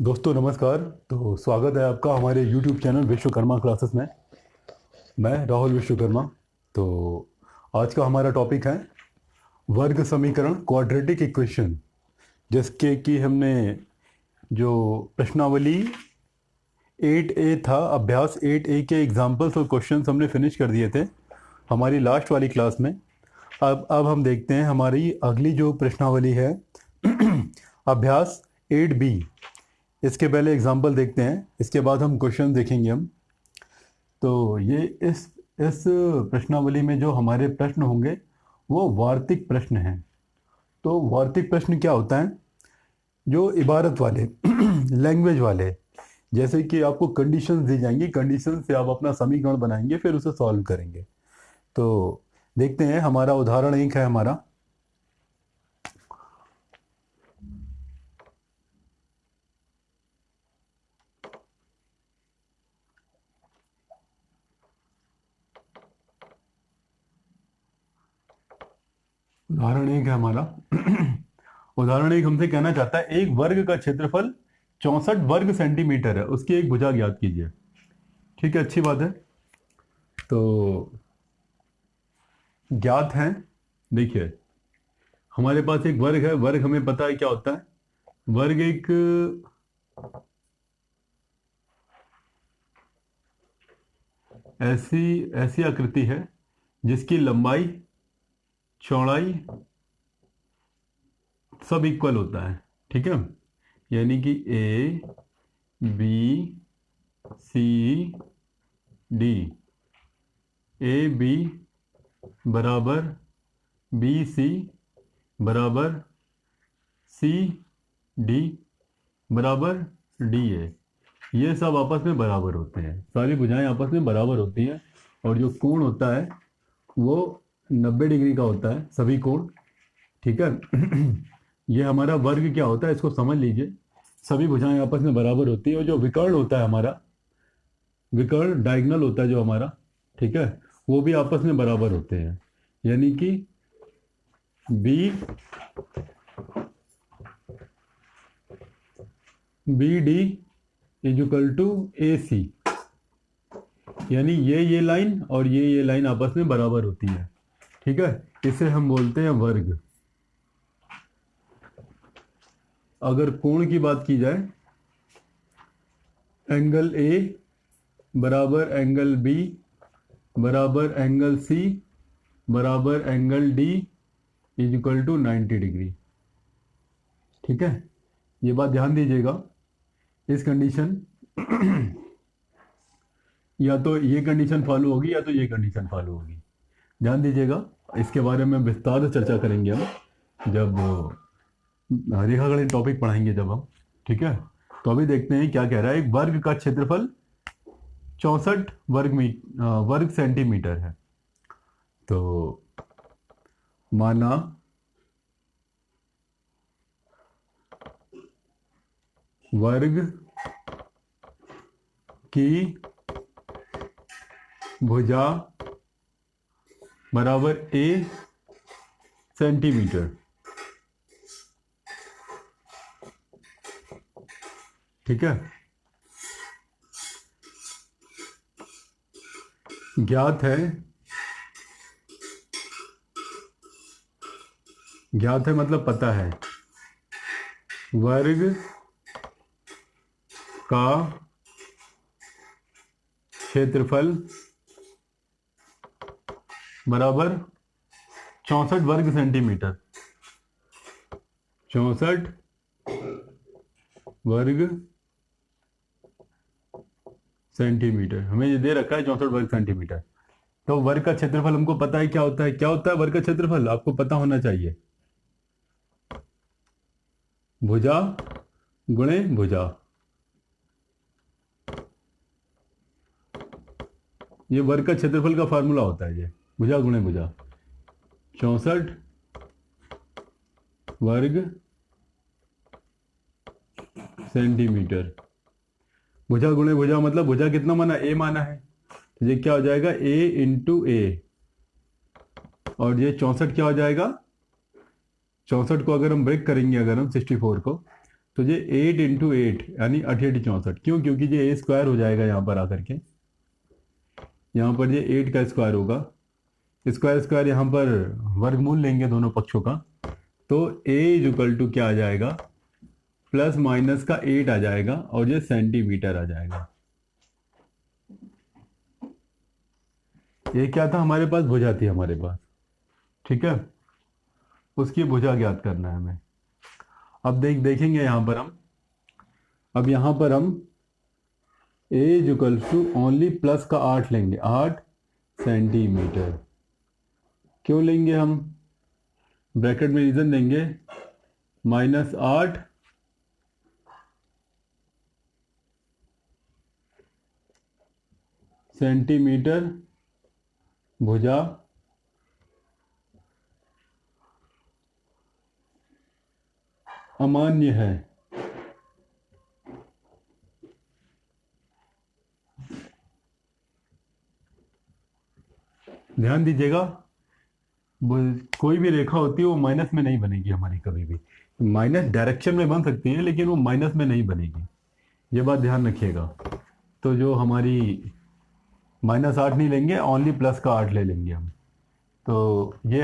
दोस्तों नमस्कार। तो स्वागत है आपका हमारे YouTube चैनल विश्वकर्मा क्लासेस में। मैं राहुल विश्वकर्मा। तो आज का हमारा टॉपिक है वर्ग समीकरण, क्वाड्रेटिक इक्वेशन, जिसके कि हमने जो प्रश्नावली 8A था, अभ्यास 8A के एग्जाम्पल्स और क्वेश्चंस हमने फिनिश कर दिए थे हमारी लास्ट वाली क्लास में। अब हम देखते हैं हमारी अगली जो प्रश्नावली है अभ्यास 8B। इसके पहले एग्जाम्पल देखते हैं, इसके बाद हम क्वेश्चन देखेंगे हम। तो ये इस प्रश्नावली में जो हमारे प्रश्न होंगे वो वार्तिक प्रश्न हैं। तो वार्तिक प्रश्न क्या होता है? जो इबारत वाले लैंग्वेज वाले, जैसे कि आपको कंडीशंस दी जाएंगी, कंडीशन से आप अपना समीकरण बनाएंगे, फिर उसे सॉल्व करेंगे। तो देखते हैं, हमारा उदाहरण एक है हमारा। उदाहरण एक है हमारा उदाहरण एक हमसे कहना चाहता है एक वर्ग का क्षेत्रफल 64 वर्ग सेंटीमीटर है, उसकी एक भुजा ज्ञात कीजिए। ठीक है, अच्छी बात है। तो ज्ञात है, देखिए हमारे पास एक वर्ग है। वर्ग हमें पता है क्या होता है। वर्ग एक ऐसी ऐसी आकृति है जिसकी लंबाई चौड़ाई सब इक्वल होता है। ठीक है, यानी कि A B C D, A B बराबर बी सी बराबर सी डी बराबर डी ए, ये सब आपस में बराबर होते हैं। सारी भुजाएं आपस में बराबर होती हैं। और जो कोण होता है वो 90 डिग्री का होता है, सभी कोण। ठीक है ये हमारा वर्ग क्या होता है, इसको समझ लीजिए। सभी भुजाएं आपस में बराबर होती है। और जो विकर्ण होता है हमारा, विकर्ण डायगोनल होता है जो हमारा, ठीक है, वो भी आपस में बराबर होते हैं। यानी कि B D is equal to A C, यानी ये लाइन और ये लाइन आपस में बराबर होती है। ठीक है, इसे हम बोलते हैं वर्ग। अगर कोण की बात की जाए, एंगल ए बराबर एंगल बी बराबर एंगल सी बराबर angle D is equal to 90 degree. ठीक है, ये बात ध्यान दीजिएगा। इस कंडीशन या तो ये कंडीशन फॉलो होगी या तो ये कंडीशन फॉलो होगी। ध्यान दीजिएगा, इसके बारे में विस्तार से चर्चा करेंगे हम जब रेखागणित टॉपिक पढ़ाएंगे जब हम। ठीक है, तो अभी देखते हैं क्या कह रहा है। एक वर्ग का क्षेत्रफल 64 वर्ग सेंटीमीटर है। तो माना वर्ग की भुजा बराबर ए सेंटीमीटर। ठीक है, ज्ञात है, ज्ञात है मतलब पता है, वर्ग का क्षेत्रफल बराबर 64 वर्ग सेंटीमीटर। 64 वर्ग सेंटीमीटर हमें ये दे रखा है, 64 वर्ग सेंटीमीटर। तो वर्ग का क्षेत्रफल हमको पता है क्या होता है। क्या होता है वर्ग का क्षेत्रफल, आपको पता होना चाहिए। भुजा गुणे भुजा, ये वर्ग का क्षेत्रफल का फार्मूला होता है। ये भुजा गुणे भुजा, 64 वर्ग सेंटीमीटर। भुजा गुणे भुजा मतलब भुजा कितना माना, ए माना है, तो ये क्या हो जाएगा, ए इंटू ए। और ये 64 क्या हो जाएगा, 64 को अगर हम ब्रेक करेंगे, अगर हम 64 को, तो ये 8 × 8 यानी 88 64। क्यों? क्योंकि ये A² हो जाएगा यहाँ पर आकर के, यहाँ पर ये 8 का स्क्वायर होगा, स्क्वायर स्क्वायर यहाँ पर वर्गमूल लेंगे दोनों पक्षों का, तो A = क्या आ जाएगा, प्लस माइनस का 8 आ जाएगा और ये सेंटीमीटर आ जाएगा। ये क्या था हमारे पास, भुजा थी हमारे पास, ठीक है, उसकी भुजा ज्ञात करना है हमें। अब देखेंगे यहाँ पर हम, अब यहाँ पर हम A ओनली प्लस का 8 लेंगे, 8 सेंटीमीटर। क्यों लेंगे हम, ब्रैकेट में रीजन देंगे, -8 सेंटीमीटर भुजा अमान्य है। ध्यान दीजिएगा, कोई भी रेखा होती है वो माइनस में नहीं बनेगी हमारी कभी भी। माइनस डायरेक्शन में बन सकती है लेकिन वो माइनस में नहीं बनेगी, ये बात ध्यान रखिएगा। तो जो हमारी -8 नहीं लेंगे, ओनली प्लस का 8 ले लेंगे हम। तो ये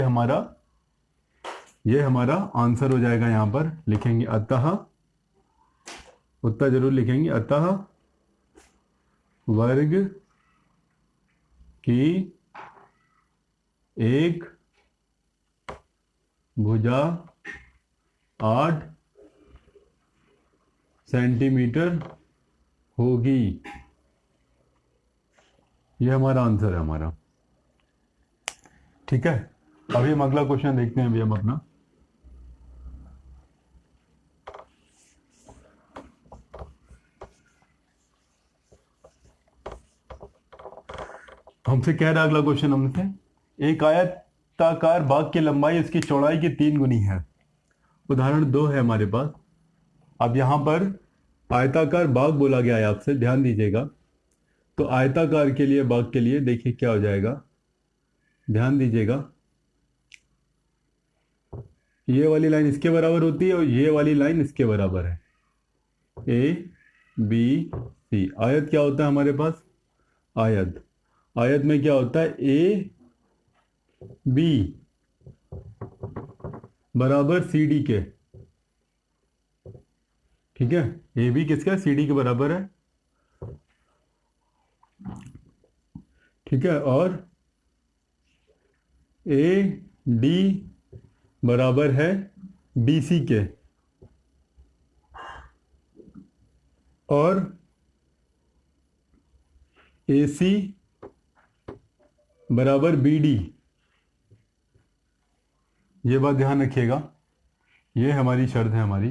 हमारा आंसर हो जाएगा। यहाँ पर लिखेंगे अतः, उत्तर जरूर लिखेंगे, अतः वर्ग की एक भुजा 8 सेंटीमीटर होगी। ये हमारा आंसर है हमारा, ठीक है। अभी हम अगला क्वेश्चन देखते हैं। अभी हम अपना हमसे कह रहा है अगला क्वेश्चन हमसे, एक आयताकार बाग की लंबाई उसकी चौड़ाई की 3 गुनी है। उदाहरण 2 है हमारे पास। अब यहां पर आयताकार बाग बोला गया है आपसे, ध्यान दीजिएगा। तो आयताकार के लिए, बाग के लिए देखिए क्या हो जाएगा, ध्यान दीजिएगा। ये वाली लाइन इसके बराबर होती है और ये वाली लाइन इसके बराबर है, ABC। आयत क्या होता है हमारे पास, आयत में क्या होता है, AB बराबर CD के, ठीक है। AB किसका, CD के बराबर है, ठीक है। और AD बराबर है BC के, और AC बराबर BD। ये बात ध्यान रखिएगा, ये हमारी शर्त है, हमारी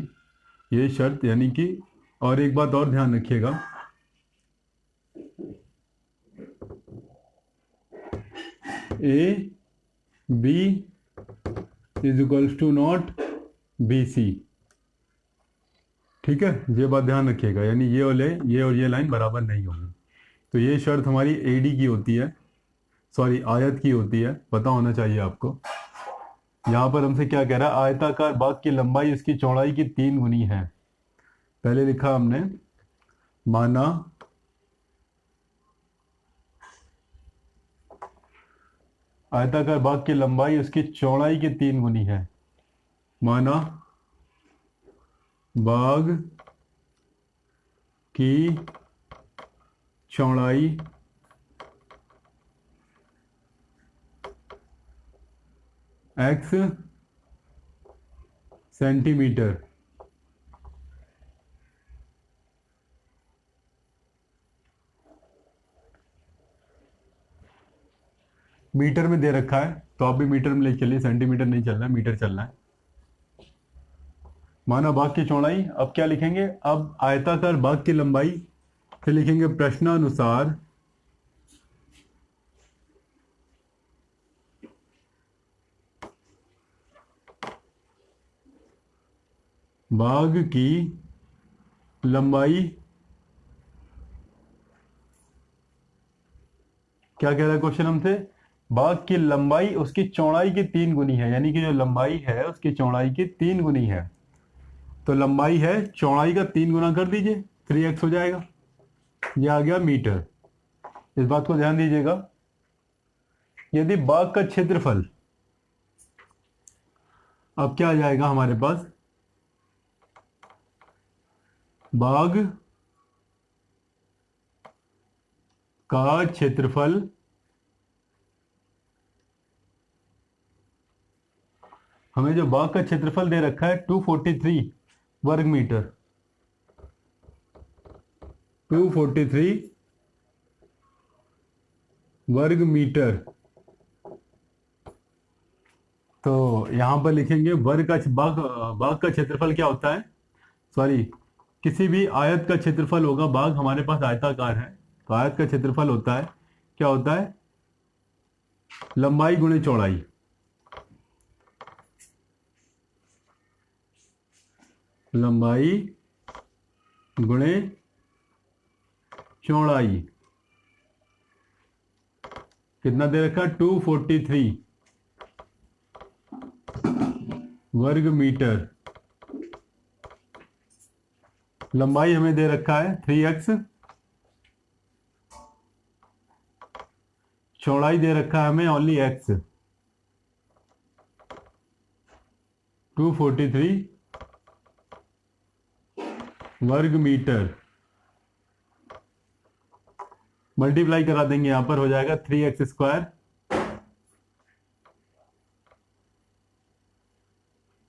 ये शर्त, यानी कि, और एक बात और ध्यान रखिएगा, AB =not BC, ठीक है। ये बात ध्यान रखिएगा, यानी ये और ये लाइन बराबर नहीं होगी। तो ये शर्त हमारी AD की होती है, सॉरी आयत की होती है, पता होना चाहिए आपको। यहाँ पर हमसे क्या कह रहा है, आयताकार बाग की लंबाई उसकी चौड़ाई की 3 गुनी है। पहले लिखा हमने, माना आयताकार बाग की लंबाई उसकी चौड़ाई की 3 गुनी है। माना बाग की चौड़ाई X सेंटीमीटर, मीटर में दे रखा है तो आप भी मीटर में ले चलिए, सेंटीमीटर नहीं चलना है, मीटर चलना है। माना बाग की चौड़ाई, अब क्या लिखेंगे, अब आयताकार बाग की लंबाई, फिर लिखेंगे प्रश्नानुसार बाग की लंबाई, क्या कह रहा है क्वेश्चन हमसे, बाग की लंबाई उसकी चौड़ाई की 3 गुनी है, यानी कि जो लंबाई है उसकी चौड़ाई की 3 गुनी है। तो लंबाई है चौड़ाई का 3 गुना कर दीजिए, 3x हो जाएगा। ये आ गया मीटर। इस बात को ध्यान दीजिएगा, यदि बाग का क्षेत्रफल, अब क्या आ जाएगा हमारे पास, बाग का क्षेत्रफल हमें जो बाग का क्षेत्रफल दे रखा है 243 वर्ग मीटर, 243 वर्ग मीटर। तो यहां पर लिखेंगे वर्ग का बाग का क्षेत्रफल क्या होता है, सॉरी, किसी भी आयत का क्षेत्रफल होगा, बाग हमारे पास आयताकार है, तो आयत का क्षेत्रफल होता है, क्या होता है, लंबाई गुणे चौड़ाई। लंबाई गुणे चौड़ाई कितना दे रखा है, 243 वर्ग मीटर। लंबाई हमें दे रखा है 3x, चौड़ाई दे रखा है हमें ओनली x। 243 वर्ग मीटर मल्टीप्लाई करा देंगे, यहां पर हो जाएगा 3x स्क्वायर,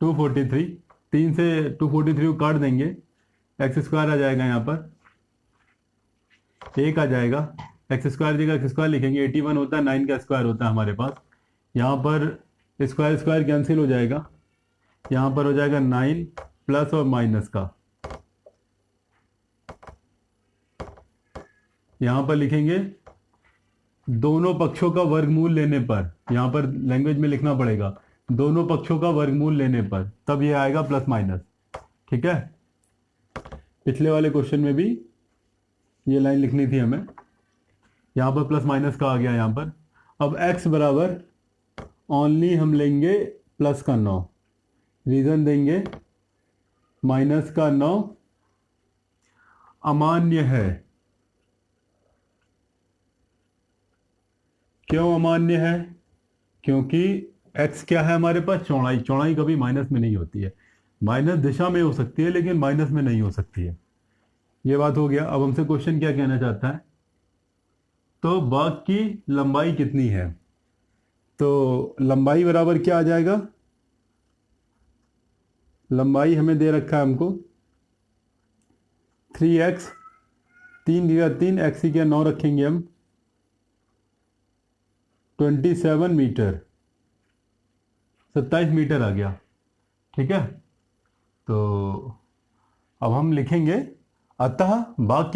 243, 3 से 243 को काट देंगे, एक्स स्क्वायर आ जाएगा, यहाँ पर 1 आ जाएगा, एक्स स्क्वायर जगह एक्स स्क्वायर लिखेंगे, 81 होता है, 9 का स्क्वायर होता है हमारे पास, यहाँ पर स्क्वायर स्क्वायर कैंसिल हो जाएगा, यहाँ पर हो जाएगा 9 प्लस और माइनस का, यहाँ पर लिखेंगे दोनों पक्षों का वर्गमूल लेने पर, यहाँ पर लैंग्वेज में लिखना पड़ेगा, दोनों पक्षों का वर्गमूल लेने पर, तब ये आएगा प्लस माइनस। ठीक है, पिछले वाले क्वेश्चन में भी ये लाइन लिखनी थी हमें, यहाँ पर प्लस माइनस का आ गया यहाँ पर। अब x बराबर ओनली हम लेंगे प्लस का 9, रीजन देंगे माइनस का 9 अमान्य है। क्यों अमान्य है, क्योंकि x क्या है हमारे पास, चौड़ाई, चौड़ाई कभी माइनस में नहीं होती है, माइनस दिशा में हो सकती है लेकिन माइनस में नहीं हो सकती है। ये बात हो गया। अब हमसे क्वेश्चन क्या कहना चाहता है, तो बाग की लंबाई कितनी है, तो लंबाई बराबर क्या आ जाएगा, लंबाई हमें दे रखा है हमको 3x, 3 की 3, x की क्या 9 रखेंगे हम, 27 मीटर, 27 मीटर आ गया। ठीक है, तो अब हम लिखेंगे अतः बाग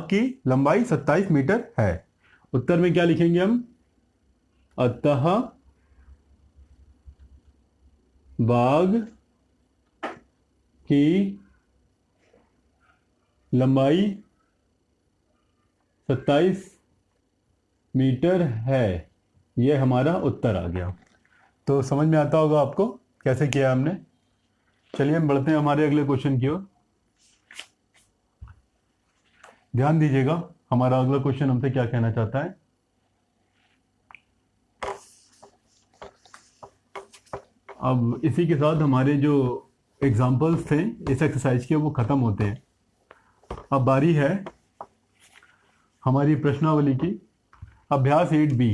की लंबाई 27 मीटर है। उत्तर में क्या लिखेंगे हम, अतः बाग की लंबाई 27 मीटर है, यह हमारा उत्तर आ गया। तो समझ में आता होगा आपको कैसे किया हमने। चलिए हम बढ़ते हैं हमारे अगले क्वेश्चन की ओर। ध्यान दीजिएगा, हमारा अगला क्वेश्चन हमसे क्या कहना चाहता है। अब इसी के साथ हमारे जो एग्जाम्पल्स थे इस एक्सरसाइज के वो खत्म होते हैं। अब बारी है हमारी प्रश्नावली की। अभ्यास 8B,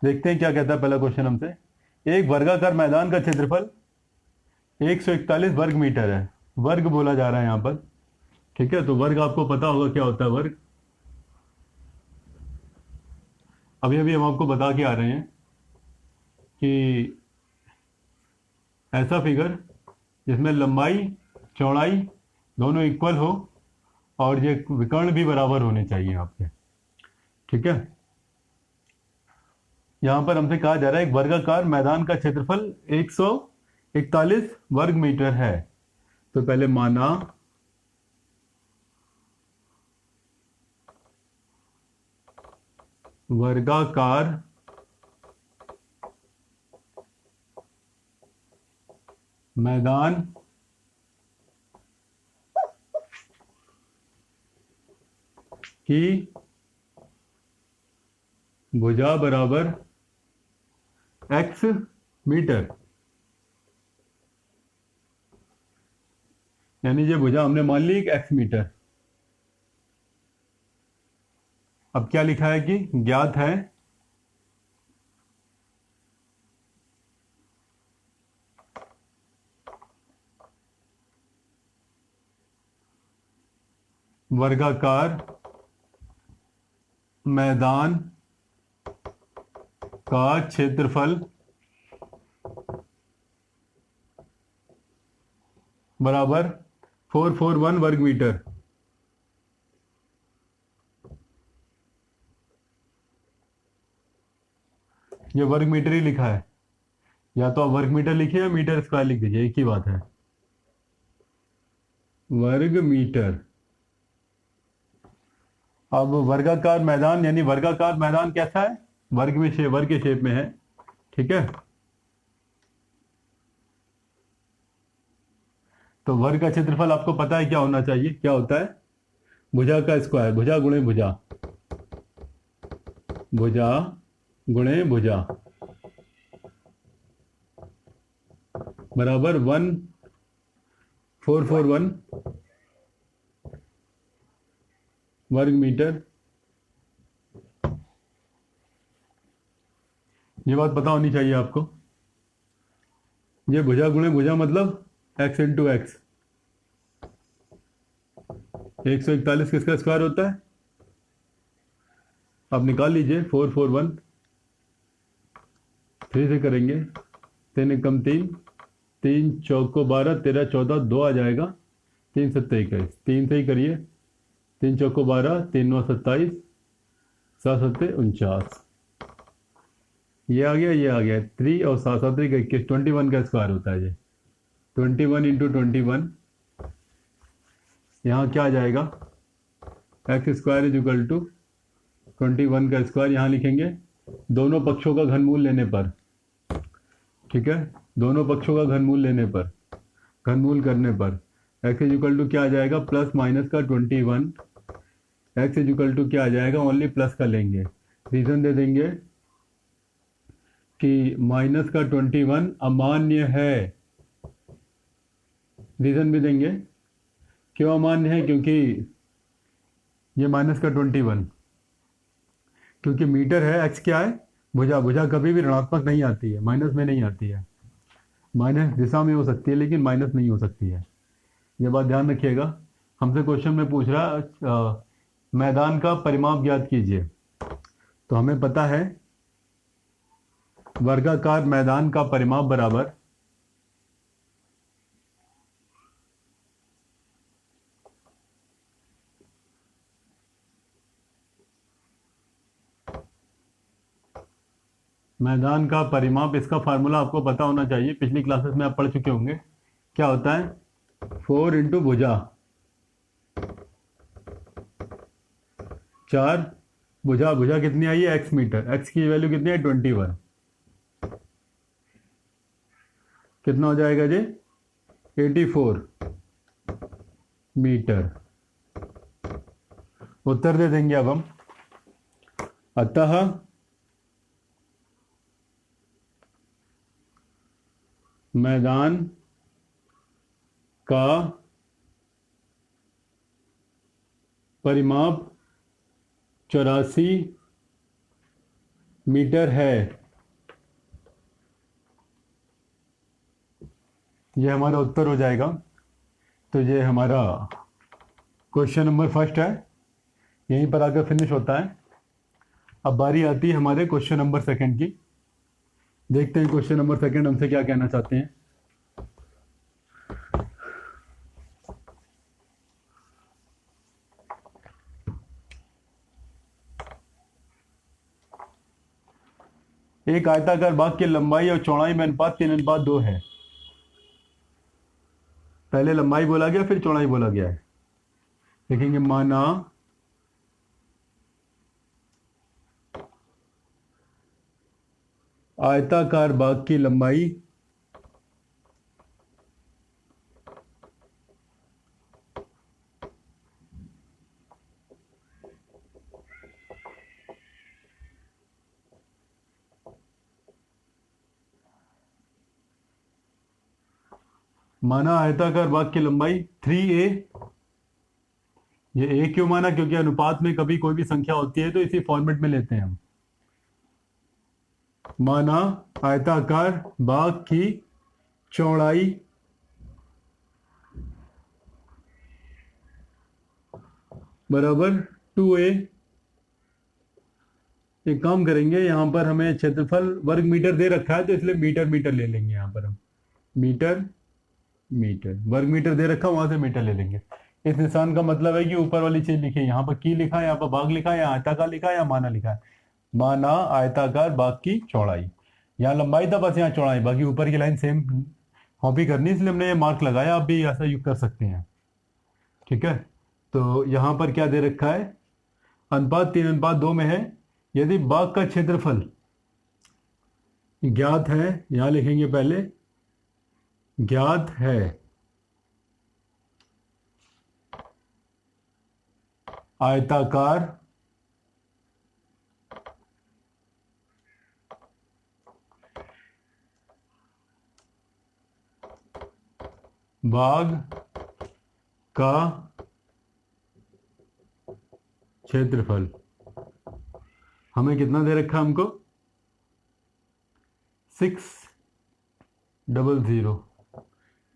देखते हैं क्या कहता है पहला क्वेश्चन हमसे। एक वर्गाकार मैदान का क्षेत्रफल 141 वर्ग मीटर है, वर्ग बोला जा रहा है यहां पर। ठीक है, तो वर्ग आपको पता होगा क्या होता है वर्ग, अभी अभी हम आपको बता के आ रहे हैं कि ऐसा फिगर जिसमें लंबाई चौड़ाई दोनों इक्वल हो और ये विकर्ण भी बराबर होने चाहिए आपके। ठीक है, यहां पर हमसे कहा जा रहा है एक वर्गाकार मैदान का क्षेत्रफल 141 वर्ग मीटर है। तो पहले माना वर्गाकार मैदान की भुजा बराबर x मीटर। यानी ये भुजा हमने मान ली x मीटर। अब क्या लिखा है कि ज्ञात है वर्गाकार मैदान का क्षेत्रफल बराबर 441 वर्ग मीटर। ये वर्ग मीटर ही लिखा है, या तो आप वर्ग मीटर लिखिए या मीटर स्क्वायर लिख दीजिए, एक ही बात है। वर्ग मीटर। अब वर्गाकार मैदान, यानी वर्गाकार मैदान कैसा है? वर्ग के शेप में है, ठीक है। तो वर्ग का क्षेत्रफल आपको पता है क्या होना चाहिए, क्या होता है? भुजा का स्क्वायर, भुजा गुणे भुजा, भुजा गुणे भुजा बराबर 1441 वर्ग मीटर। ये बात पता होनी चाहिए आपको। ये भुजा गुणे भुजा मतलब x इंटू एक्स। 141 किसका स्क्वायर होता है? आप निकाल लीजिए। 441 3 से करेंगे, 3 एकम 3, 3 चौको 12, 13 14 2 आ जाएगा, 3 सत्ते 21, 3 से ही करिए। 3 चौको 12, 3 9 27, 7 सत्ते 49। ये आ गया, ये आ गया 3 और 7 7 21, 21 का स्क्वायर होता है ये। 21 इंटू 21, यहाँ क्या आ जाएगा? X square is equal to 21 का स्क्वायर यहाँ लिखेंगे, दोनों पक्षों का घनमूल लेने पर, ठीक है। दोनों पक्षों का घनमूल लेने पर, घनमूल करने पर एक्स इज इक्वल टू क्या आ जाएगा? प्लस माइनस का 21। एक्स इज इक्वल टू क्या आ जाएगा? ओनली प्लस का लेंगे। रीजन दे देंगे कि माइनस का 21 अमान्य है। रीजन भी देंगे क्यों अमान्य है, क्योंकि ये माइनस का 21, क्योंकि मीटर है, एक्स क्या है? भुजा। भुजा कभी भी ऋणात्मक नहीं आती है, माइनस में नहीं आती है। माइनस दिशा में हो सकती है लेकिन माइनस नहीं हो सकती है, ये बात ध्यान रखिएगा। हमसे क्वेश्चन में पूछ रहा मैदान का परिमाप ज्ञात कीजिए, तो हमें पता है वर्गाकार मैदान का परिमाप बराबर मैदान का परिमाप, इसका फार्मूला आपको पता होना चाहिए, पिछली क्लासेस में आप पढ़ चुके होंगे। क्या होता है? 4 इंटू भुजा, 4 भुजा। भुजा कितनी आई है? x metre. x की वैल्यू कितनी है? 21। कितना हो जाएगा जी? 84 मीटर। उत्तर दे देंगे अब हम। अतः मैदान का परिमाप 84 मीटर है। यह हमारा उत्तर हो जाएगा। तो ये हमारा क्वेश्चन नंबर फर्स्ट है, यहीं पर आकर फिनिश होता है। अब बारी आती है हमारे क्वेश्चन नंबर सेकंड की। देखते हैं क्वेश्चन नंबर सेकंड हमसे क्या कहना चाहते हैं। एक आयताकार बाग की लंबाई और चौड़ाई में अनुपात 3:2 है। पहले लंबाई बोला गया फिर चौड़ाई बोला गया है। देखेंगे माना आयताकार बाग की लंबाई माना आयताकार बाग की लंबाई 3a। ये a क्यों माना? क्योंकि अनुपात में कभी कोई भी संख्या होती है तो इसी फॉर्मेट में लेते हैं हम। माना आयताकार बाग की चौड़ाई बराबर 2a। एक काम करेंगे, यहां पर हमें क्षेत्रफल वर्ग मीटर दे रखा है तो इसलिए मीटर मीटर ले लेंगे। यहां पर हम मीटर मीटर वर्ग मीटर दे रखा, वहां से मीटर ले लेंगे। इस निशान का मतलब है कि ऊपर वाली चीज लिखी है, यहाँ पर की लिखा है, यहाँ पर बाग लिखा है, यहाँ आयताकार लिखा है, या माना लिखा है। माना आयताकार बाग की चौड़ाई। यहाँ लंबाई था, बस यहाँ चौड़ाई, बाकी ऊपर की लाइन सेम कॉपी करनी, इसलिए हमने ये मार्क लगाया। आप भी ऐसा यूज कर सकते हैं। ठीक है, तो यहाँ पर क्या दे रखा है? अनुपात 3:2 में है। यदि बाग का क्षेत्रफल ज्ञात है, यहाँ लिखेंगे पहले ज्ञात है, आयताकार बाग का क्षेत्रफल हमें कितना दे रखा है? हमको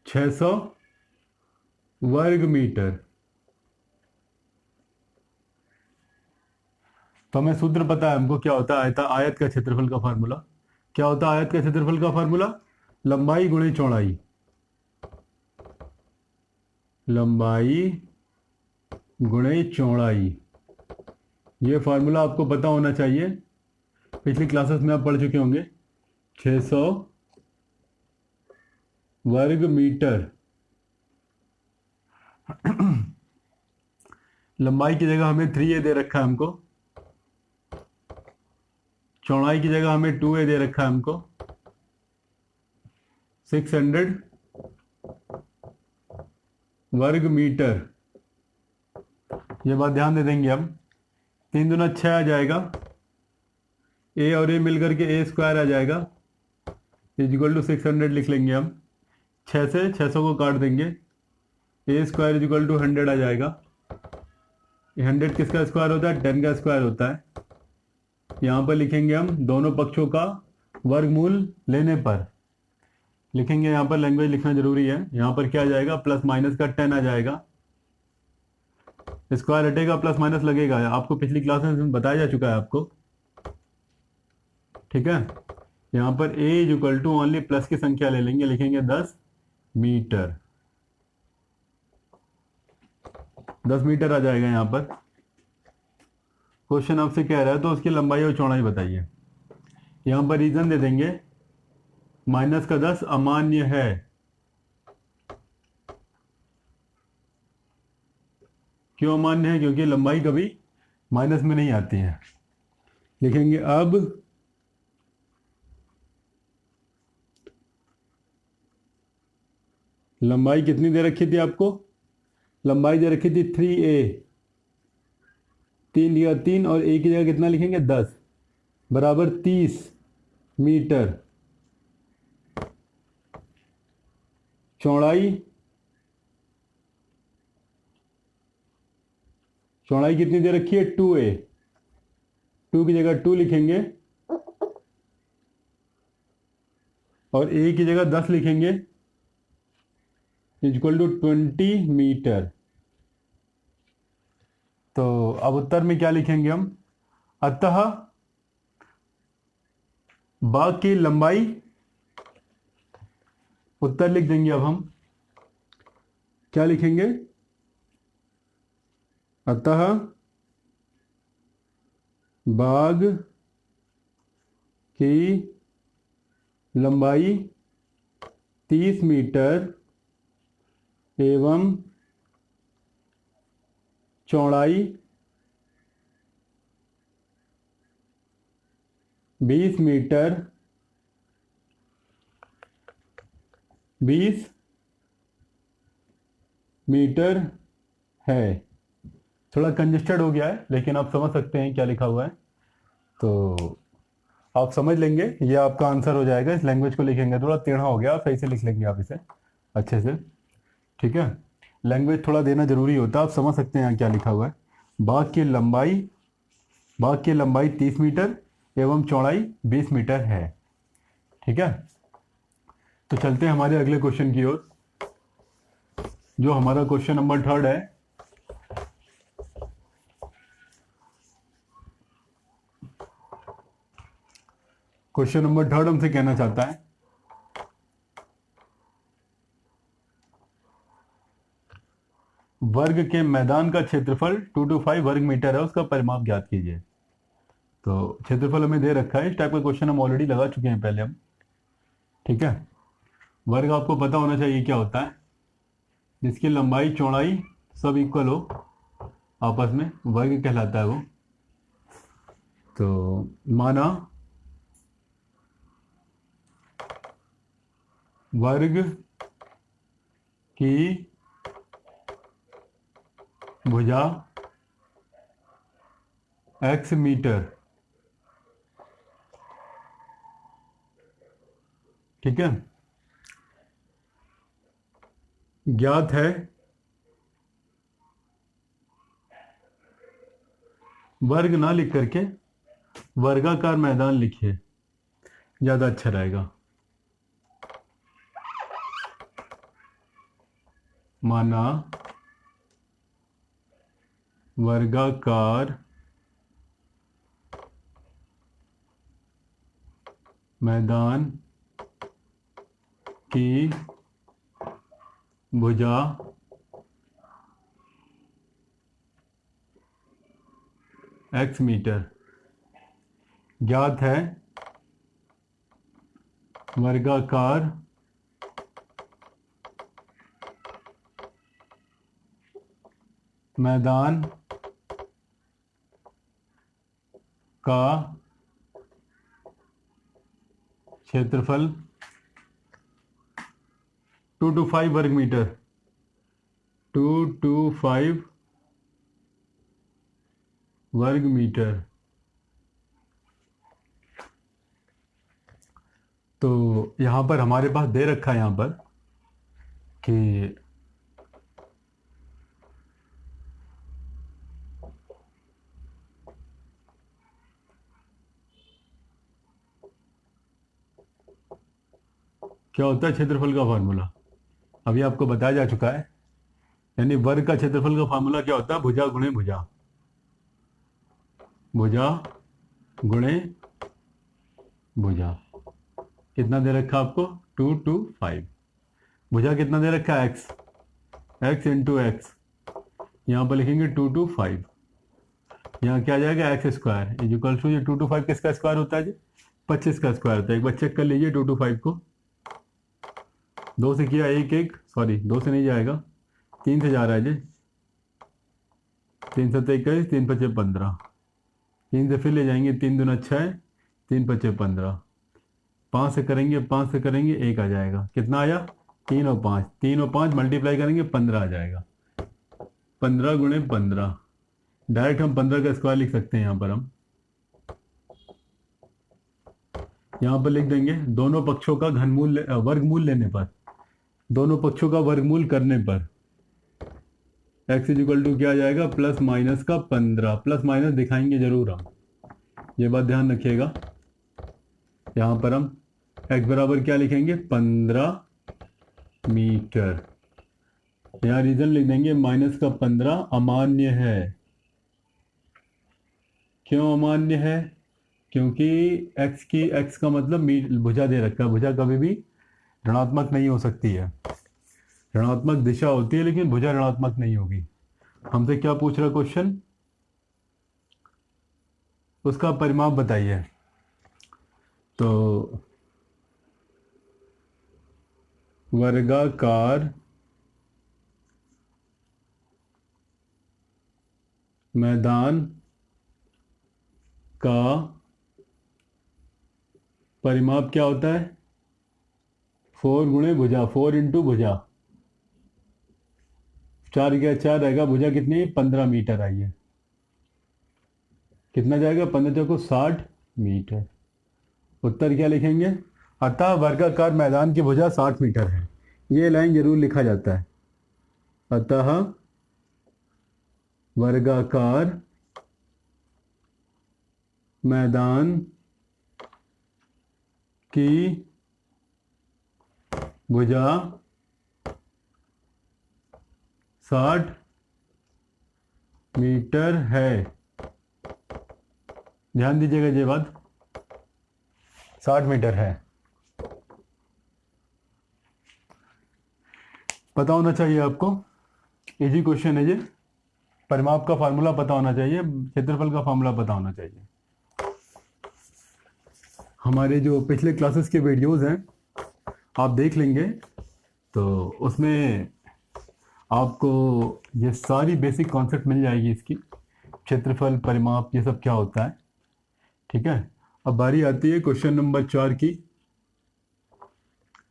600 वर्ग मीटर। तो हमें सूत्र पता है हमको क्या होता है आयत का क्षेत्रफल का फार्मूला। क्या होता है आयत का क्षेत्रफल का फार्मूला? लंबाई गुणे चौड़ाई। लंबाई गुणे चौड़ाई, ये फार्मूला आपको पता होना चाहिए, पिछली क्लासेस में आप पढ़ चुके होंगे। 600 वर्ग मीटर। लंबाई की जगह हमें 3a दे रखा है हमको, चौड़ाई की जगह हमें 2a दे रखा है हमको। 600 वर्ग मीटर, ये बात ध्यान दे देंगे हम। 3 दूना 6 आ जाएगा, a और a मिलकर के a स्क्वायर आ जाएगा, इजिकल टू 600 लिख लेंगे हम। 6 से 600 को काट देंगे, a स्क्वायर इजिकल टू 100 आ जाएगा। 100 किसका स्क्वायर होता है? 10 का स्क्वायर होता है। यहाँ पर लिखेंगे हम दोनों पक्षों का वर्गमूल लेने पर, लिखेंगे यहाँ पर, लैंग्वेज लिखना जरूरी है। यहाँ पर क्या आ जाएगा? प्लस माइनस का 10 आ जाएगा, स्क्वायर हटेगा, प्लस माइनस लगेगा, आपको पिछली क्लास में बताया जा चुका है आपको। ठीक है, यहाँ पर a equal to only plus की संख्या ले लेंगे, लिखेंगे 10 मीटर। 10 मीटर आ जाएगा यहाँ पर। क्वेश्चन आपसे कह रहा है तो उसकी लंबाई और चौड़ाई बताइए। यहाँ पर रीजन दे देंगे, -10 अमान्य है। क्यों अमान्य है? क्योंकि लंबाई कभी माइनस में नहीं आती है। लिखेंगे अब लंबाई कितनी दे रखी थी आपको? लंबाई दे रखी थी 3a, 3 दिया 3, और a की जगह कितना लिखेंगे? 10 बराबर 30 मीटर। चौड़ाई, चौड़ाई कितनी दे रखी है? 2a, 2 की जगह 2 लिखेंगे और a की जगह 10 लिखेंगे, इक्वल टू 20 मीटर। तो अब उत्तर में क्या लिखेंगे हम? अतः बाग की लंबाई, उत्तर लिख देंगे। अब हम क्या लिखेंगे? अतः बाग की लंबाई 30 मीटर एवं चौड़ाई 20 मीटर 20 मीटर है। थोड़ा कंजेस्टेड हो गया है, लेकिन आप समझ सकते हैं क्या लिखा हुआ है, तो आप समझ लेंगे, ये आपका आंसर हो जाएगा। इस लैंग्वेज को लिखेंगे, थोड़ा टेढ़ा हो गया, सही से लिख लेंगे आप इसे अच्छे से, ठीक है। लैंग्वेज थोड़ा देना जरूरी होता है, आप समझ सकते हैं यहाँ क्या लिखा हुआ है। बाघ की लंबाई बाघ की लंबाई 30 मीटर एवं चौड़ाई 20 मीटर है, ठीक है। तो चलते हैं हमारे अगले क्वेश्चन की ओर, जो हमारा क्वेश्चन नंबर 3 है। क्वेश्चन नंबर 3 हमसे कहना चाहता है, वर्ग के मैदान का क्षेत्रफल 225 वर्ग मीटर है, उसका परिमाप ज्ञात कीजिए। तो क्षेत्रफल हमें दे रखा है, इस टाइप का क्वेश्चन हम ऑलरेडी लगा चुके हैं पहले हम, ठीक है। वर्ग आपको पता होना चाहिए क्या होता है, जिसकी लंबाई चौड़ाई सब इक्वल हो आपस में, वर्ग कहलाता है वो। तो माना वर्ग की भुजा x मीटर, ठीक है। ज्ञात है वर्ग ना लिख करके वर्गाकार मैदान लिखिए, ज्यादा अच्छा रहेगा। माना वर्गाकार मैदान की भुजा x मीटर, ज्ञात है वर्गाकार मैदान का क्षेत्रफल 225 वर्ग मीटर, 225 वर्ग मीटर। तो यहां पर हमारे पास दे रखा है यहां पर कि क्या होता है क्षेत्रफल का फार्मूला, अभी आपको बताया जा चुका है। यानी वर्ग का क्षेत्रफल का फार्मूला क्या होता है, भुजा गुणे भुजा, भुजा गुणे भुजा। कितना दे रखा आपको, 225। भुजा कितना दे रखा है, x, x इंटू एक्स, यहाँ पर लिखेंगे 225। यहाँ क्या आ जाएगा, X square is equal to, ये 225 किसका स्क्वायर होता है जी, 25 का स्क्वायर होता है। एक बार चेक कर लीजिए 225 को, 2 से किया, एक एक, सॉरी 2 से नहीं जाएगा, 3 से जा रहा है जी, 3 7 21, 3 5 15, 3 से फिर ले जाएंगे, 3 दूना 6, 3 5 15, 5 से करेंगे, 5 से करेंगे, 1 आ जाएगा। कितना आया, 3 और 5, 3 और 5 मल्टीप्लाई करेंगे 15 आ जाएगा, 15 गुणे 15। डायरेक्ट हम 15 का स्क्वायर लिख सकते हैं। यहाँ पर हम यहाँ पर लिख देंगे, दोनों पक्षों का घनमूल वर्गमूल लेने पर, दोनों पक्षों का वर्गमूल करने पर x इज इक्वल टू क्या आ जाएगा, प्लस माइनस का 15। प्लस माइनस दिखाएंगे जरूर हम, ये बात ध्यान रखिएगा। यहाँ पर हम x बराबर क्या लिखेंगे, 15 मीटर। यहाँ रीजन लिख देंगे, माइनस का 15 अमान्य है। क्यों अमान्य है, क्योंकि x का मतलब भुजा दे रखा है, भुजा कभी भी ऋणात्मक नहीं हो सकती है। ऋणात्मक दिशा होती है लेकिन भुजा ऋणात्मक नहीं होगी। हमसे क्या पूछ रहा क्वेश्चन, उसका परिमाप बताइए। तो वर्गाकार मैदान का परिमाप क्या होता है, 4 गुणे भुजा, 4 इंटू भुजा, 4 गया 4 रहेगा, भुजा कितनी, 15 मीटर आई है। कितना जाएगा, 15 को 60 मीटर। उत्तर क्या लिखेंगे, अतः वर्गाकार मैदान की भुजा 60 मीटर है। ये लाइन जरूर लिखा जाता है, अतः वर्गाकार मैदान की भुजा 60 मीटर है। ध्यान दीजिएगा ये बात, 60 मीटर है। पता होना चाहिए आपको, इजी क्वेश्चन है ये। परिमाप का फार्मूला पता होना चाहिए, क्षेत्रफल का फार्मूला पता होना चाहिए। हमारे जो पिछले क्लासेस के वीडियोस हैं आप देख लेंगे, तो उसमें आपको ये सारी बेसिक कॉन्सेप्ट मिल जाएगी इसकी, क्षेत्रफल, परिमाप, ये सब क्या होता है। ठीक है, अब बारी आती है क्वेश्चन नंबर 4 की।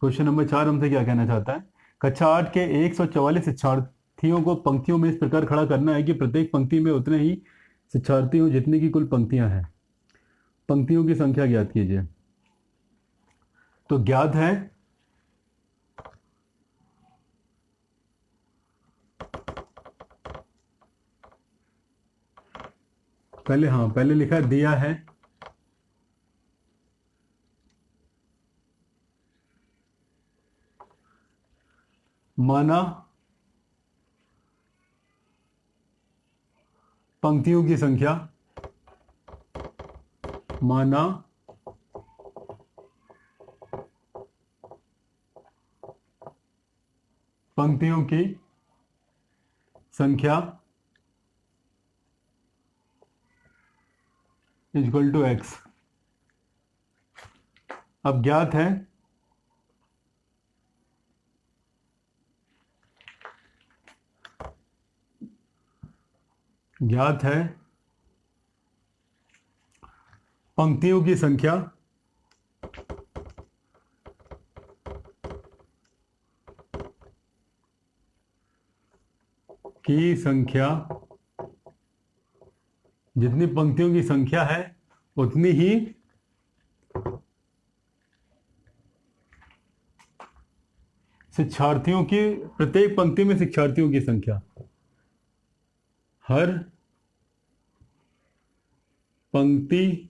क्वेश्चन नंबर 4 हमसे क्या कहना चाहता है, कक्षा 8 के 144 शिक्षार्थियों को पंक्तियों में इस प्रकार खड़ा करना है कि प्रत्येक पंक्ति में उतने ही शिक्षार्थी हो जितनी की कुल पंक्तियां हैं। पंक्तियों की संख्या ज्ञात कीजिए। तो ज्ञात है पहले लिखा है दिया है, माना पंक्तियों की संख्या, माना पंक्तियों की संख्या इक्वल टू एक्स। अब ज्ञात है पंक्तियों की संख्या जितनी पंक्तियों की संख्या है उतनी ही शिक्षार्थियों की, प्रत्येक पंक्ति में शिक्षार्थियों की संख्या, हर पंक्ति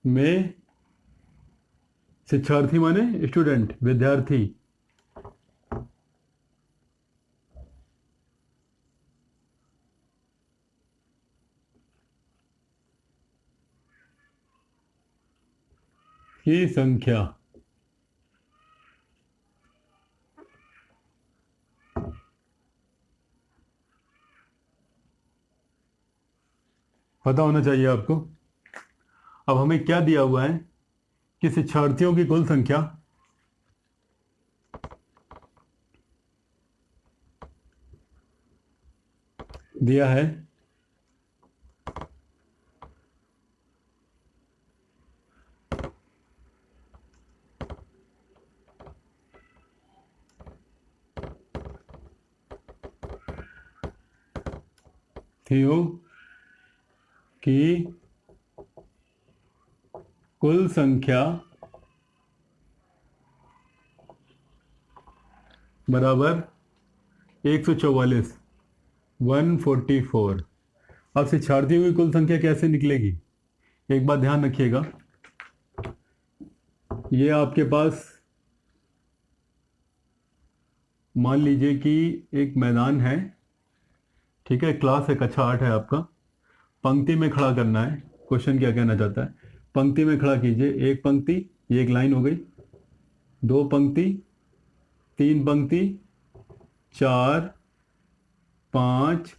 में शिक्षार्थी माने स्टूडेंट, विद्यार्थी, की संख्या। पता होना चाहिए आपको। अब हमें क्या दिया हुआ है कि शिक्षार्थियों की कुल संख्या दिया है थियो की कुल संख्या बराबर 144, 144। अब शिक्षार्थियों की कुल संख्या कैसे निकलेगी, एक बात ध्यान रखिएगा। ये आपके पास मान लीजिए कि एक मैदान है, ठीक है, क्लास है, कक्षा 8 है आपका। पंक्ति में खड़ा करना है, क्वेश्चन क्या कहना चाहता है, पंक्ति में खड़ा कीजिए। एक पंक्ति, ये एक लाइन हो गई, 2 पंक्ति, 3 पंक्ति, 4, 5,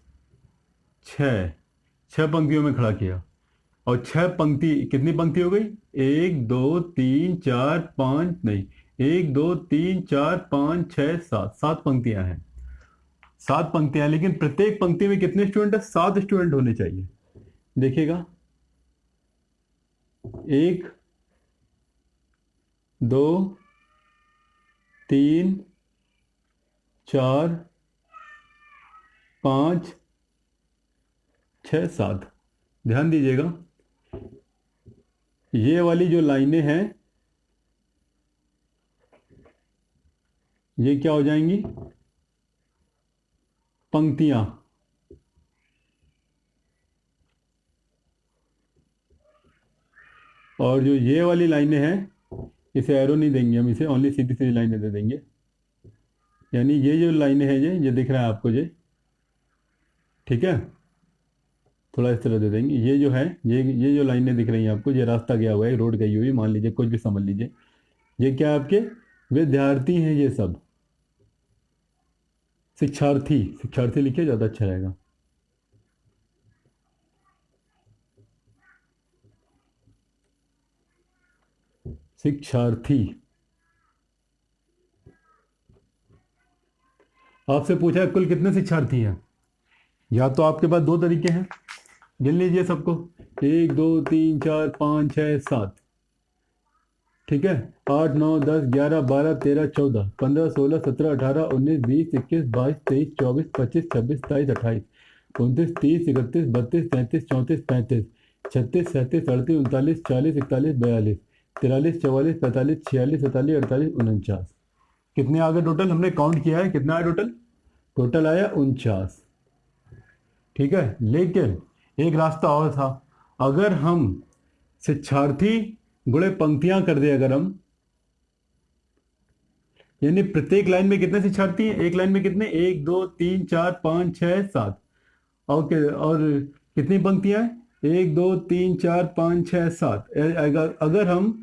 6 पंक्तियों में खड़ा किया। और 6 पंक्ति, कितनी पंक्ति हो गई, 1 2 3 4 5, नहीं, 1 2 3 4 5 6 7 पंक्तियां हैं। 7 पंक्तियां, लेकिन प्रत्येक पंक्ति में कितने स्टूडेंट है, 7 स्टूडेंट होने चाहिए। देखिएगा, 1 2 3 4 5 6 7। ध्यान दीजिएगा, ये वाली जो लाइनें हैं ये क्या हो जाएंगी? पंक्तियां। और जो ये वाली लाइनें हैं इसे एरो नहीं देंगे हम, इसे ओनली सीधी सीधी लाइनें दे देंगे। यानी ये जो लाइनें हैं ये दिख रहा है आपको ये, ठीक है? थोड़ा इस तरह दे देंगे। ये जो है ये जो लाइनें दिख रही हैं आपको, ये रास्ता गया हुआ है, रोड गई हुई, मान लीजिए कुछ भी समझ लीजिए। ये क्या है? आपके विद्यार्थी हैं ये सब। शिक्षार्थी, शिक्षार्थी लिखिए ज़्यादा अच्छा रहेगा। शिक्षार्थी। आपसे पूछा है कुल कितने शिक्षार्थी हैं? या तो आपके पास दो तरीके हैं, गिन लीजिए सबको। 1 2 3 4 5 6 7, ठीक है? 8 9 10 11 12 13 14 15 16 17 18 19 20 21 22 23 24 25 26 27 28 29 30 31 32 33 34 35 36 37 38 39 40 41 42 43 44 45 46 47 48 49। कितने आ गए टोटल? हमने काउंट किया है, कितना आया टोटल? टोटल आया 49, ठीक है? लेकिन एक रास्ता और था। अगर हम शिक्षार्थी गुणे पंक्तियां कर दे, अगर हम, यानी प्रत्येक लाइन में कितने शिक्षार्थी हैं? एक लाइन में कितने? 1 2 3 4 5 6 7। ओके, और कितनी पंक्तियां हैं? 1 2 3 4 5 6 7। अगर हम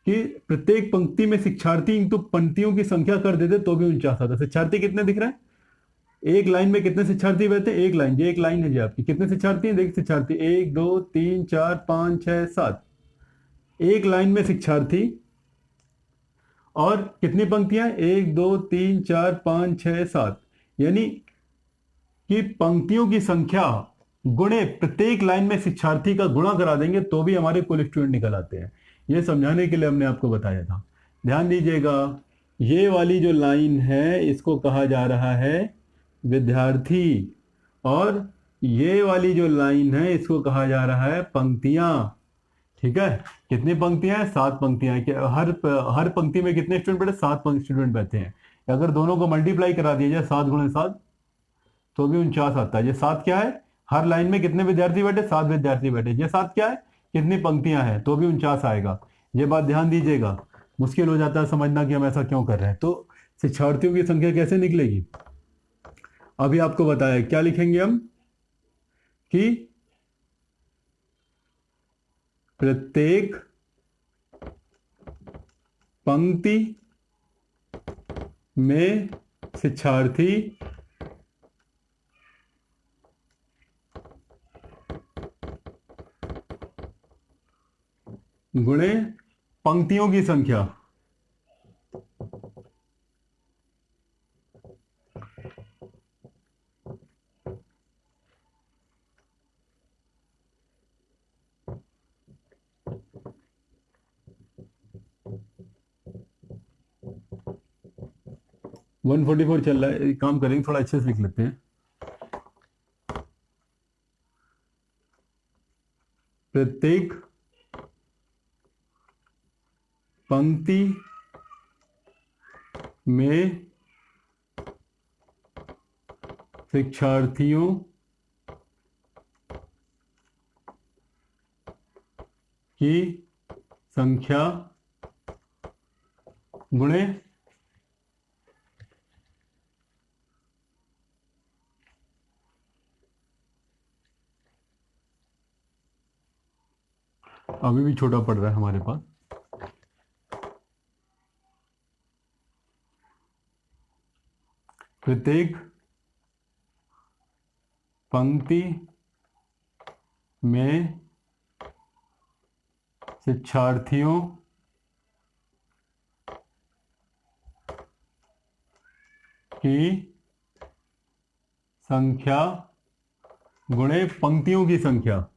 कि प्रत्येक पंक्ति में शिक्षार्थी इंटू पंक्तियों की संख्या कर देते तो भी 49 आता। शिक्षार्थी कितने दिख रहे हैं? एक लाइन में कितने शिक्षार्थी बैठे? एक लाइन, ये एक लाइन है जी आपकी। कितने शिक्षार्थी हैं? देखिए शिक्षार्थी 1 2 3 4 5 6 7। एक लाइन में शिक्षार्थी। और कितनी पंक्तियां? 1 2 3 4 5 6 7। यानी कि पंक्तियों की संख्या गुणे प्रत्येक लाइन में शिक्षार्थी का गुणा करा देंगे तो भी हमारे कुल स्टूडेंट निकल आते हैं। यह समझाने के लिए हमने आपको बताया था। ध्यान दीजिएगा, ये वाली जो लाइन है इसको कहा जा रहा है विद्यार्थी, और ये वाली जो लाइन है इसको कहा जा रहा है पंक्तियां, ठीक है? कितनी पंक्तियां हैं? 7 पंक्तियां हैं। हर पंक्ति में कितने स्टूडेंट बैठे? 7 स्टूडेंट बैठे हैं। अगर दोनों को मल्टीप्लाई करा दिया जाए 7 गुणे 7 तो भी 49 आता है। ये 7 क्या है? हर लाइन में कितने विद्यार्थी बैठे? 7 विद्यार्थी बैठे। ये 7 क्या है? कितनी पंक्तियां हैं? तो भी 49 आएगा। ये बात ध्यान दीजिएगा। मुश्किल हो जाता है समझना कि हम ऐसा क्यों कर रहे हैं। तो शिक्षार्थियों की संख्या कैसे निकलेगी? अभी आपको बताया। क्या लिखेंगे हम? कि प्रत्येक पंक्ति में शिक्षार्थी गुणे पंक्तियों की संख्या। वन 144 चल रहा है। एक काम करेंगे, थोड़ा अच्छे से लिख लेते हैं। प्रत्येक पंक्ति में शिक्षार्थियों की संख्या गुणे अभी भी छोटा पड़ रहा है हमारे पास। प्रत्येक पंक्ति में शिक्षार्थियों की संख्या गुणे पंक्तियों की संख्या।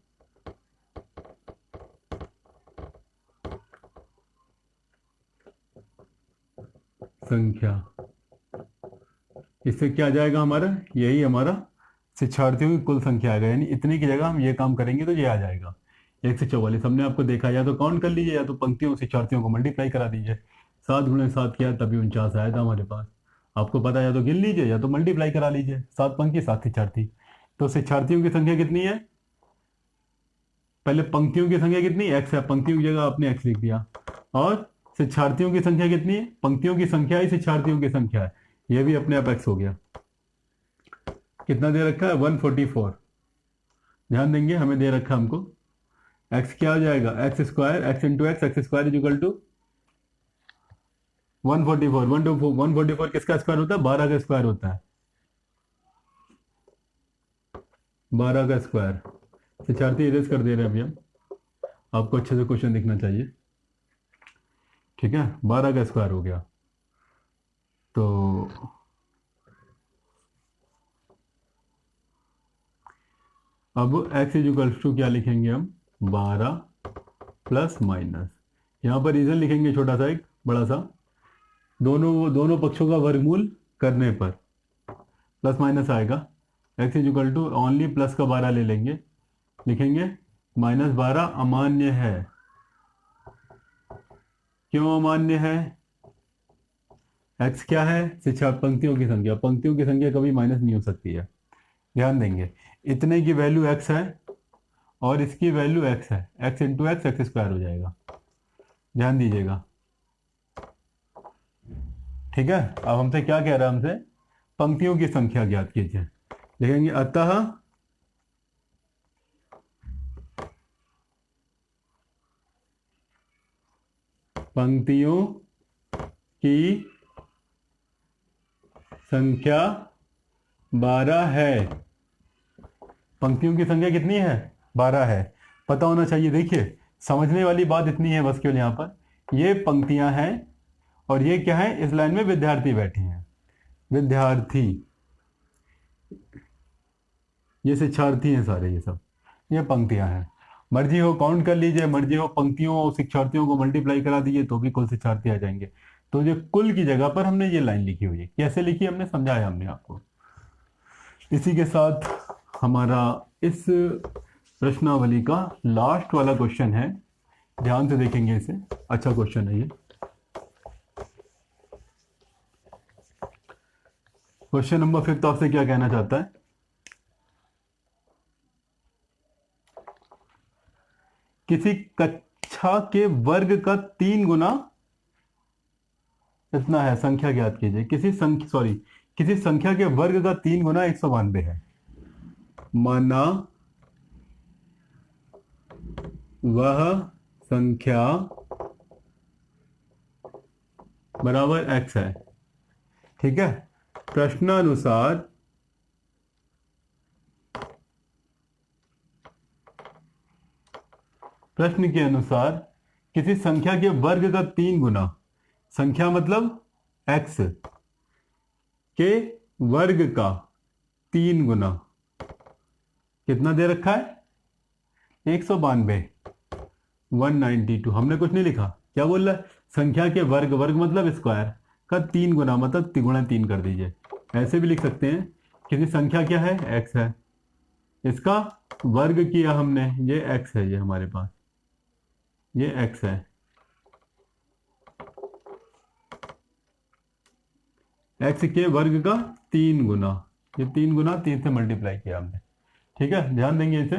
संख्या, इससे क्या जाएगा हमारा, यही हमारा शिक्षार्थियों की कुल संख्या आएगा, यानी इतने की जगह हम ये काम करेंगे तो ये आ जाएगा 144। हमने आपको देखा, या तो काउंट कर लीजिए या तो पंक्तियों शिक्षार्थियों को मल्टीप्लाई करा दीजिए। 7 × 7 किया तभी 49 आया था हमारे पास। आपको पता है, या तो गिन लीजिए या तो मल्टीप्लाई करा लीजिए। 7 पंक्ति 7 शिक्षार्थी, तो शिक्षार्थियों की संख्या कितनी है, पहले पंक्तियों की संख्या कितनी, x है, पंक्तियों की जगह आपने x लिख दिया। और शिक्षार्थियों की संख्या कितनी है, पंक्तियों की संख्या ही शिक्षार्थियों की संख्या है, यह भी अपने आप x हो गया। कितना दे रखा है, 144। ध्यान देंगे, हमें दे रखा है हमको x क्या हो जाएगा, x square, x into X, X square equal to 144। 144 किसका स्क्वायर होता है, 12 का स्क्वायर होता है, 12 का स्क्वायर। शिक्षार्थी इरेज कर दे रहे हैं अभी हम, आपको अच्छे से क्वेश्चन दिखना चाहिए, ठीक है। 12 का स्क्वायर हो गया, तो अब x इक्वल टू क्या लिखेंगे हम, 12 प्लस माइनस, यहाँ पर रीजन लिखेंगे छोटा सा, एक बड़ा सा, दोनों पक्षों का वर्गमूल करने पर प्लस माइनस आएगा। x equal to only plus का 12 ले लेंगे, लिखेंगे -12 अमान्य है। क्यों अमान्य है, x क्या है, शिक्षा पंक्तियों की संख्या, पंक्तियों की संख्या कभी माइनस नहीं हो सकती है। ध्यान देंगे, इतने की वैल्यू x है और इसकी वैल्यू x है, x into X, X square हो जाएगा। ध्यान दीजिएगा, ठीक है। अब हमसे क्या कह रहा है, हमसे पंक्तियों की संख्या ज्ञात कीजिए। लिखेंगे अतः पंक्तियों की संख्या 12 है। पंक्तियों की संख्या कितनी है, 12 है, पता होना चाहिए। देखिए, समझने वाली बात इतनी है बस केवल, यहाँ पर ये पंक्तियां हैं और ये क्या है, इस लाइन में विद्यार्थी बैठे हैं, विद्यार्थी, ये शिक्षार्थी हैं सारे, ये सब ये पंक्तियां हैं। मर्जी हो काउंट कर लीजिए, मर्जी हो पंक्तियों और शिक्षार्थियों को मल्टीप्लाई करा दीजिए तो भी कुल शिक्षार्थी आ जाएंगे। तो ये कुल की जगह पर हमने ये लाइन लिखी हुई है, कैसे लिखी हमने समझाया हमने आपको। इसी के साथ हमारा इस प्रश्नावली का लास्ट वाला क्वेश्चन है, ध्यान से देखेंगे इसे, अच्छा क्वेश्चन है ये। क्वेश्चन नंबर 5 आपसे क्या कहना चाहता है, किसी कक्षा के वर्ग का 3 गुना इतना है, संख्या ज्ञात कीजिए। किसी संख्या के वर्ग का 3 गुना 192 है, माना वह संख्या बराबर x है, ठीक है। प्रश्नानुसार प्रश्न के अनुसार किसी संख्या के वर्ग का 3 गुना, संख्या मतलब x के वर्ग का 3 गुना कितना दे रखा है, 192, 192। हमने कुछ नहीं लिखा, क्या बोल रहा है, संख्या के वर्ग, वर्ग मतलब स्क्वायर का 3 गुना, मतलब तिगुना 3 कर दीजिए। ऐसे भी लिख सकते हैं, किसी संख्या क्या है, x है, इसका वर्ग किया हमने, ये x है, ये हमारे पास ये x है, x के वर्ग का 3 गुना, ये 3 गुना 3 से मल्टीप्लाई किया हमने, ठीक है। ध्यान देंगे इसे।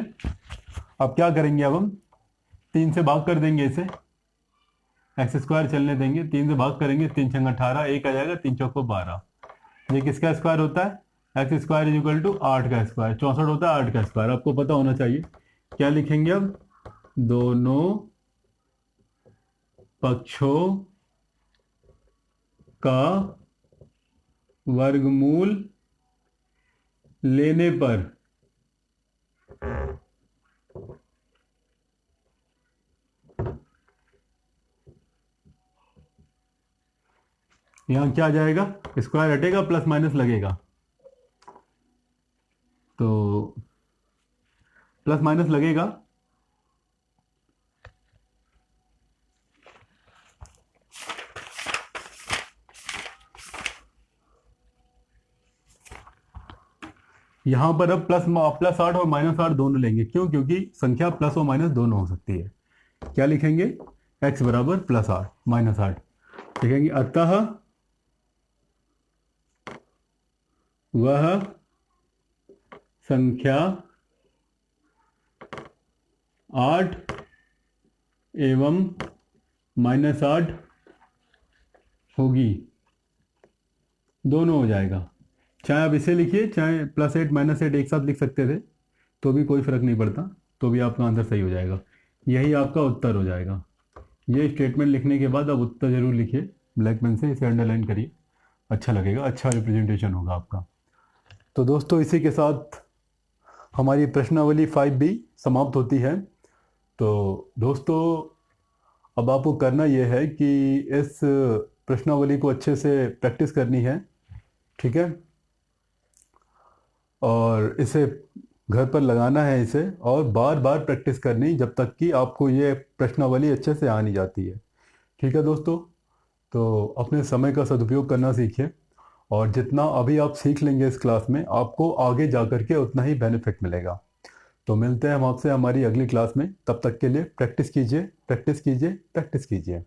अब क्या करेंगे, अब हम 3 से भाग कर देंगे इसे, एक्स स्क्वायर चलने देंगे, 3 से भाग करेंगे, 3 छंग 18, 1 आ जाएगा, 3 चौको 12। ये किसका स्क्वायर होता है, एक्स स्क्वायर इक्वल टू 8 का स्क्वायर, 64 होता है 8 का स्क्वायर, आपको पता होना चाहिए। क्या लिखेंगे अब, दोनों पक्षों का वर्गमूल लेने पर यहां क्या आ जाएगा, स्क्वायर हटेगा, प्लस माइनस लगेगा, तो प्लस माइनस लगेगा, यहाँ पर अब प्लस 8 और माइनस 8 दोनों लेंगे। क्यों? क्योंकि संख्या प्लस और माइनस दोनों हो सकती है। क्या लिखेंगे? x बराबर +8 -8 लिखेंगे। अतः वह संख्या 8 एवं -8 होगी। दोनों हो जाएगा। चाहे आप इसे लिखिए, चाहे +8 -8 एक साथ लिख सकते थे, तो भी कोई फर्क नहीं पड़ता, तो भी आपका आंसर सही हो जाएगा। यही आपका उत्तर हो जाएगा। ये स्टेटमेंट लिखने के बाद आप उत्तर जरूर लिखिए, ब्लैक पेन से इसे अंडरलाइन करिए, अच्छा लगेगा, अच्छा रिप्रेजेंटेशन होगा आपका। तो दोस्तों, इसी के साथ हमारी प्रश्नावली 5B समाप्त होती है। तो दोस्तों, अब आपको करना यह है कि इस प्रश्नावली को अच्छे से प्रैक्टिस करनी है, ठीक है, और इसे घर पर लगाना है इसे, और बार बार प्रैक्टिस करनी जब तक कि आपको ये प्रश्नावली अच्छे से आ नहीं जाती है। ठीक है दोस्तों, तो अपने समय का सदुपयोग करना सीखिए, और जितना अभी आप सीख लेंगे इस क्लास में, आपको आगे जा कर के उतना ही बेनिफिट मिलेगा। तो मिलते हैं हम आपसे हमारी अगली क्लास में। तब तक के लिए प्रैक्टिस कीजिए, प्रैक्टिस कीजिए, प्रैक्टिस कीजिए।